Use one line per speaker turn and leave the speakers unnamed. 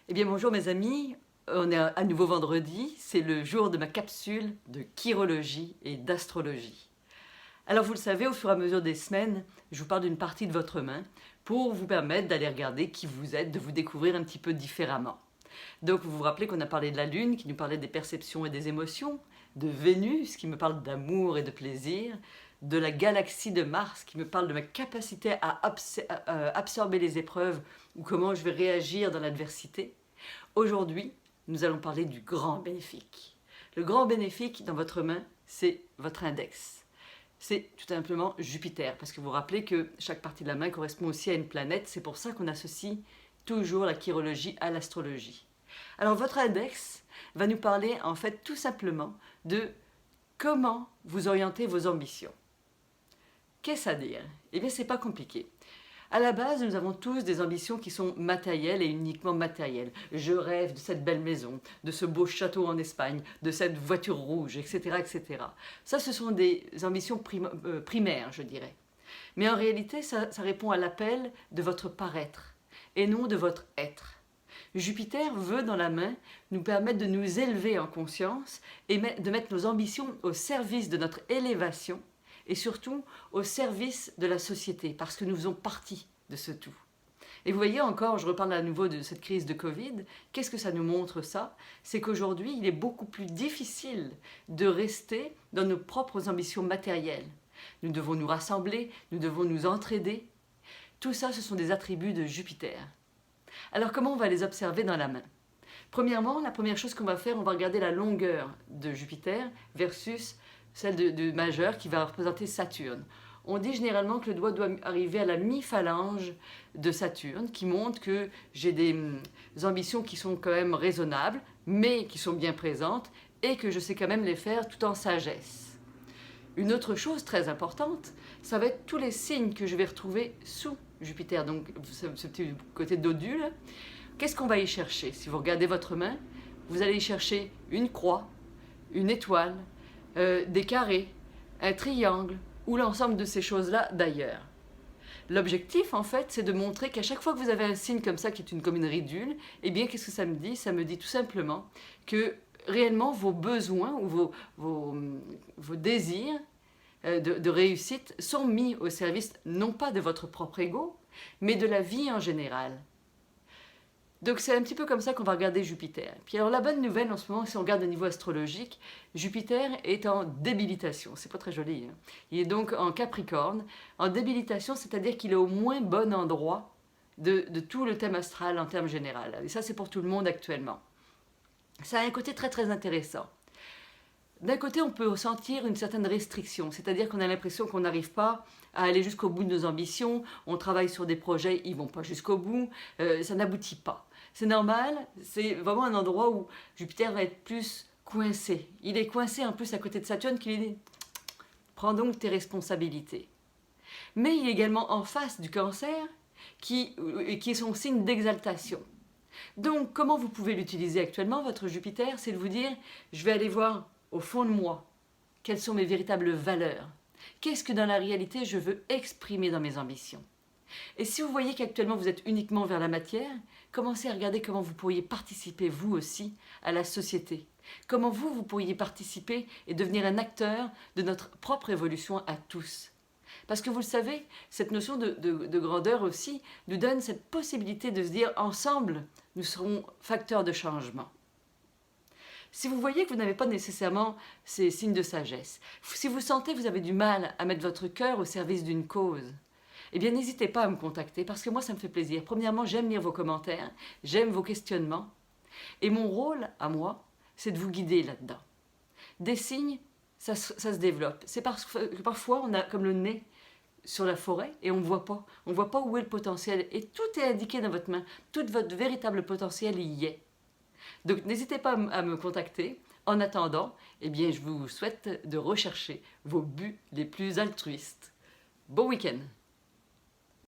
Eh bien bonjour mes amis, on est à nouveau vendredi, c'est le jour de ma capsule de chirologie et d'astrologie. Alors vous le savez, au fur et à mesure des semaines, je vous parle d'une partie de votre main pour vous permettre d'aller regarder qui vous êtes, de vous découvrir un petit peu différemment. Donc vous vous rappelez qu'on a parlé de la Lune qui nous parlait des perceptions et des émotions, de Vénus qui me parle d'amour et de plaisir, de la galaxie de Mars qui me parle de ma capacité à absorber les épreuves ou comment je vais réagir dans l'adversité. Aujourd'hui, nous allons parler du grand bénéfique. Le grand bénéfique dans votre main, c'est votre index. C'est tout simplement Jupiter, parce que vous vous rappelez que chaque partie de la main correspond aussi à une planète, c'est pour ça qu'on associe toujours la chirologie à l'astrologie. Alors votre index va nous parler en fait tout simplement de comment vous orientez vos ambitions. Qu'est-ce à dire? Eh bien c'est pas compliqué. À la base, nous avons tous des ambitions qui sont matérielles et uniquement matérielles. Je rêve de cette belle maison, de ce beau château en Espagne, de cette voiture rouge, etc. etc. Ça, ce sont des ambitions primaires, je dirais. Mais en réalité, ça répond à l'appel de votre paraître et non de votre être. Jupiter veut, dans la main, nous permettre de nous élever en conscience et de mettre nos ambitions au service de notre élévation et surtout au service de la société, parce que nous faisons partie de ce tout. Et vous voyez encore, je reparle à nouveau de cette crise de Covid, qu'est-ce que ça nous montre ça? C'est qu'aujourd'hui, il est beaucoup plus difficile de rester dans nos propres ambitions matérielles. Nous devons nous rassembler, nous devons nous entraider. Tout ça, ce sont des attributs de Jupiter. Alors comment on va les observer dans la main? Premièrement, la première chose qu'on va faire, on va regarder la longueur de Jupiter versus celle de majeur qui va représenter Saturne. On dit généralement que le doigt doit arriver à la mi-phalange de Saturne, qui montre que j'ai des ambitions qui sont quand même raisonnables, mais qui sont bien présentes, et que je sais quand même les faire tout en sagesse. Une autre chose très importante, ça va être tous les signes que je vais retrouver sous Jupiter, donc ce petit côté dodu là. Qu'est-ce qu'on va y chercher? Si vous regardez votre main, vous allez y chercher une croix, une étoile, des carrés, un triangle ou l'ensemble de ces choses-là d'ailleurs. L'objectif en fait c'est de montrer qu'à chaque fois que vous avez un signe comme ça qui est comme une ridule, eh bien qu'est-ce que ça me dit? Ça me dit tout simplement que réellement vos besoins ou vos désirs de réussite sont mis au service non pas de votre propre ego, mais de la vie en général. Donc c'est un petit peu comme ça qu'on va regarder Jupiter. Puis alors la bonne nouvelle en ce moment, si on regarde au niveau astrologique, Jupiter est en débilitation. C'est pas très joli. Hein. Il est donc en Capricorne. En débilitation, c'est-à-dire qu'il est au moins bon endroit de tout le thème astral en termes général. Et ça c'est pour tout le monde actuellement. Ça a un côté très très intéressant. D'un côté, on peut sentir une certaine restriction, c'est-à-dire qu'on a l'impression qu'on n'arrive pas à aller jusqu'au bout de nos ambitions, on travaille sur des projets, ils ne vont pas jusqu'au bout, ça n'aboutit pas. C'est normal, c'est vraiment un endroit où Jupiter va être plus coincé. Il est coincé en plus à côté de Saturne qui lui dit « Prends donc tes responsabilités ». Mais il est également en face du Cancer qui est son signe d'exaltation. Donc comment vous pouvez l'utiliser actuellement, votre Jupiter? C'est de vous dire « Je vais aller voir au fond de moi, quelles sont mes véritables valeurs? Qu'est-ce que dans la réalité je veux exprimer dans mes ambitions ?» Et si vous voyez qu'actuellement vous êtes uniquement vers la matière, commencez à regarder comment vous pourriez participer vous aussi à la société. Comment vous pourriez participer et devenir un acteur de notre propre évolution à tous. Parce que vous le savez, cette notion de grandeur aussi nous donne cette possibilité de se dire ensemble, nous serons facteurs de changement. Si vous voyez que vous n'avez pas nécessairement ces signes de sagesse, si vous sentez que vous avez du mal à mettre votre cœur au service d'une cause, eh bien n'hésitez pas à me contacter parce que moi ça me fait plaisir. Premièrement, j'aime lire vos commentaires, j'aime vos questionnements et mon rôle à moi, c'est de vous guider là-dedans. Des signes, ça se développe. C'est parce que parfois on a comme le nez sur la forêt et on ne voit pas. On ne voit pas où est le potentiel et tout est indiqué dans votre main. Tout votre véritable potentiel y est. Donc n'hésitez pas à me contacter. En attendant, eh bien, je vous souhaite de rechercher vos buts les plus altruistes. Bon week-end!